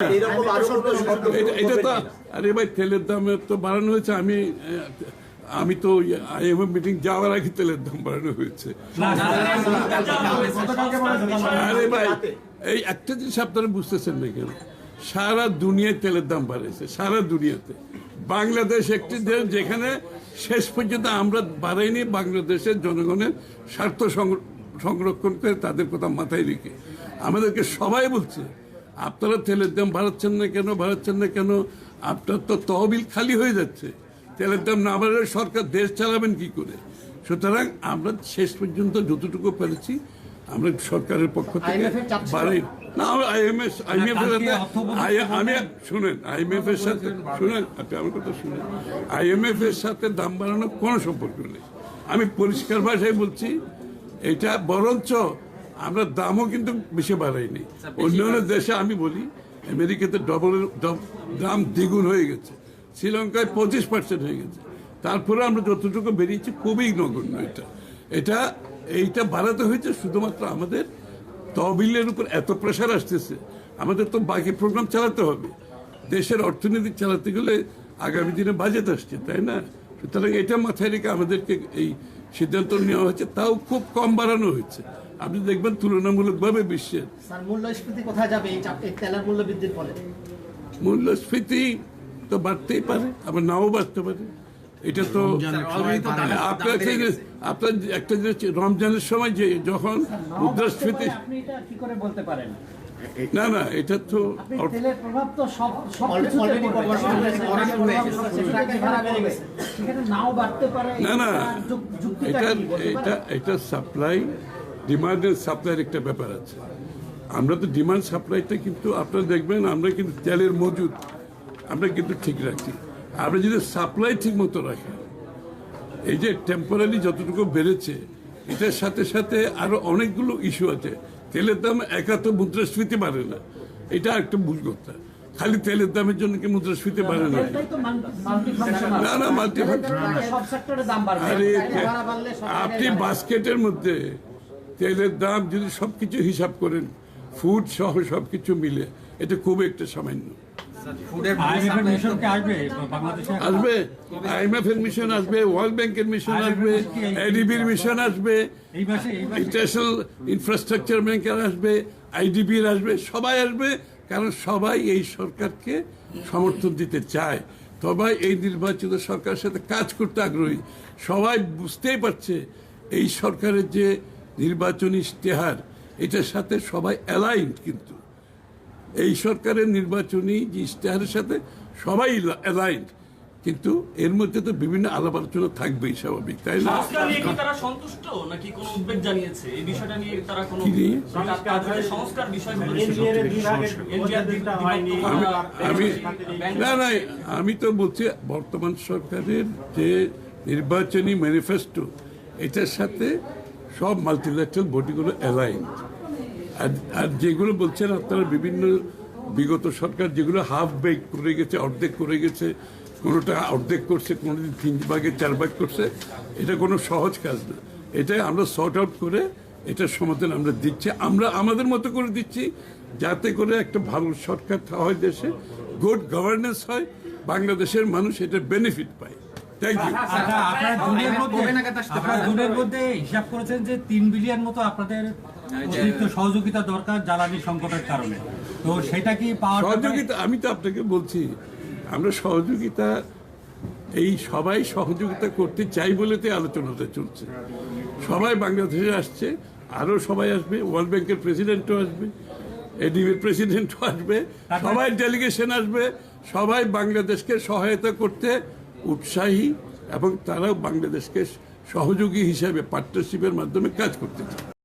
এটা তো আরে ভাই তেলের দাম তো বাড়ানো হয়েছে। আমি তো আইএমএফ মিটিং যাওয়ার আগে তেলের দাম বাড়ানো হয়েছে। আরে ভাই এই একটা জিনিস আপনারা বুঝতেছেন না কেন, সারা দুনিয়ায় তেলের দাম বাড়েছে, সারা দুনিয়াতে। বাংলাদেশ একটি দেশ যেখানে শেষ পর্যন্ত আমরা বাড়াইনি, বাংলাদেশের জনগণের স্বার্থ সংরক্ষণ করে তাদের কথা মাথায় রেখে আমাদেরকে সবাই বলছে আপনারা তেলের দাম বাড়াচ্ছেন না কেন, আপনার তো তহবিল খালি হয়ে যাচ্ছে। তেলের দাম না বাড়লে সরকার দেশ চালাবেন কি করে? সুতরাং আমরা শেষ পর্যন্ত যতটুকু পেরেছি আমরা সরকারের পক্ষ থেকে বাড়াই না। আইএমএফ এর সাথে আমার কথা শুনেন, আইএমএফ এর সাথে দাম বাড়ানোর কোনো সম্পর্ক নেই। আমি পরিষ্কার ভাষায় বলছি, এটা বরঞ্চ আমরা দামও কিন্তু বেশি বাড়াইনি। অন্যান্য দেশে আমি বলি আমেরিকাতে দাম দ্বিগুণ হয়ে গেছে, শ্রীলঙ্কায় 25% হয়ে গেছে। তারপরে আমরা যতটুকু বেরিয়েছি খুবই নগণ্য। এইটা বাড়াতে হয়েছে শুধুমাত্র আমাদের তহবিলের উপর এত প্রেশার আসতেছে। আমাদের তো বাকি প্রোগ্রাম চালাতে হবে, দেশের অর্থনীতি চালাতে গেলে আগামী দিনে বাজেট আসছে, তাই না? সুতরাং এটা মাথায় রেখে আমাদেরকে এই সিদ্ধান্ত নেওয়া হয়েছে, তাও খুব কম বাড়ানো হয়েছে। আপনি দেখবেন তুলনামূলকভাবে বিশ্বের মূল্যস্ফীতি কোথায় যাবে এই তেলের মূল্য বৃদ্ধির ফলে? মূল্যস্ফীতি তো বাড়তেই পারে, আবার নাও বাড়তে পারে। এটা তো আপনার একটা রমজানের সময় যে যখন মুদ্রাস্ফীতি না এটা তো না এটা সাপ্লাই ডিমান্ড এন্ড সাপ্লাইয়ের একটা ব্যাপার আছে। আমরা তো ডিমান্ড সাপ্লাইটা কিন্তু আপনারা দেখবেন আমরা কিন্তু তেলের মজুদ আমরা কিন্তু ঠিক রাখি। আমরা যদি সাপ্লাই ঠিক মতো রাখি, এই যে টেম্পোরারি যতটুকু বেড়েছে এটার সাথে সাথে আরো অনেকগুলো ইস্যু আছে। তেলের দাম একা তো মুদ্রাস্ফীতি বাড়ে না, এটা একটা ভুল কথা। খালি তেলের দামের জন্য কি মুদ্রাস্ফীতি বাড়ে না? না আরে আপনি বাস্কেটের মধ্যে তেলের দাম যদি সবকিছু হিসাব করেন, ফুড সহ সবকিছু মিলে, এটা খুব একটা সামান্য। আসবে আইএমএফ এর মিশন আসবে, ওয়ার্ল্ড ব্যাংকের মিশন আসবে, এডিবির মিশন আসবে, ইন্টারন্যাশনাল ইনফ্রাস্ট্রাকচার ব্যাংকের আসবে, আইডিবির আসবে, সবাই আসবে। কারণ সবাই এই সরকারকে সমর্থন দিতে চায়, সবাই এই নির্বাচিত সরকারের সাথে কাজ করতে আগ্রহী। সবাই বুঝতেই পারছে এই সরকারের যে নির্বাচনী ইশতেহার, এটার সাথে সবাই অ্যালাইন্ড। কিন্তু এই সরকারের নির্বাচনী যে ইশতেহারের সাথে সবাই অ্যালাইন্ড, কিন্তু এর মধ্যে তো বিভিন্ন আলাপ আলোচনা থাকবেই, স্বাভাবিক, তাই না? তারা সন্তুষ্ট নাকি কোনো উদ্বেগ জানিয়েছে এই বিষয়টা নিয়ে? তারা কোনো সংস্কার আমি তো বলছি বর্তমান সরকারের যে নির্বাচনী ম্যানিফেস্টো, এটার সাথে সব মাল্টিল্যাটারাল বডিগুলো অ্যালাইন্ড। আর যেগুলো বলছেন আপনারা বিভিন্ন বিগত সরকার যেগুলো হাফ বেক করে গেছে, অর্ধেক করে গেছে, কোনোটা অর্ধেক করছে, কোনোদিন 3 ভাগে 4 ভাগ করছে, এটা কোনো সহজ কাজ না। এটা আমরা সর্ট আউট করে এটার সমাধান আমরা দিচ্ছি, আমরা আমাদের মতো করে দিচ্ছি, যাতে করে একটা ভালো সরকার হয়, দেশে গুড গভর্নেন্স হয়, বাংলাদেশের মানুষ এটার বেনিফিট পায়। Thank you. আপনারা জুনের মধ্যে হিসাব করেছেন যে 3 বিলিয়ন মতো আপনাদের অতিরিক্ত সহযোগিতা দরকার জ্বালানি সংকটের কারণে, তো সেটা কি পাওয়া সহযোগিতা? আমি তো আপনাকে বলছি আমরা সহযোগিতা, এই সবাই সহযোগিতা করতে চাই বলে তো আলোচনাটা চলছে। সবাই বাংলাদেশে আসছে, আরো সবাই আসবে, ওয়ার্ল্ড ব্যাংকের প্রেসিডেন্টও আসবে, এডিবির প্রেসিডেন্টও আসবে, সবাই ডেলিগেশন আসবে। সবাই বাংলাদেশকে সহায়তা করতে উৎসাহী এবং তারাও বাংলাদেশকে সহযোগী হিসাবে পার্টনারশিপের মাধ্যমে কাজ করতে চায়।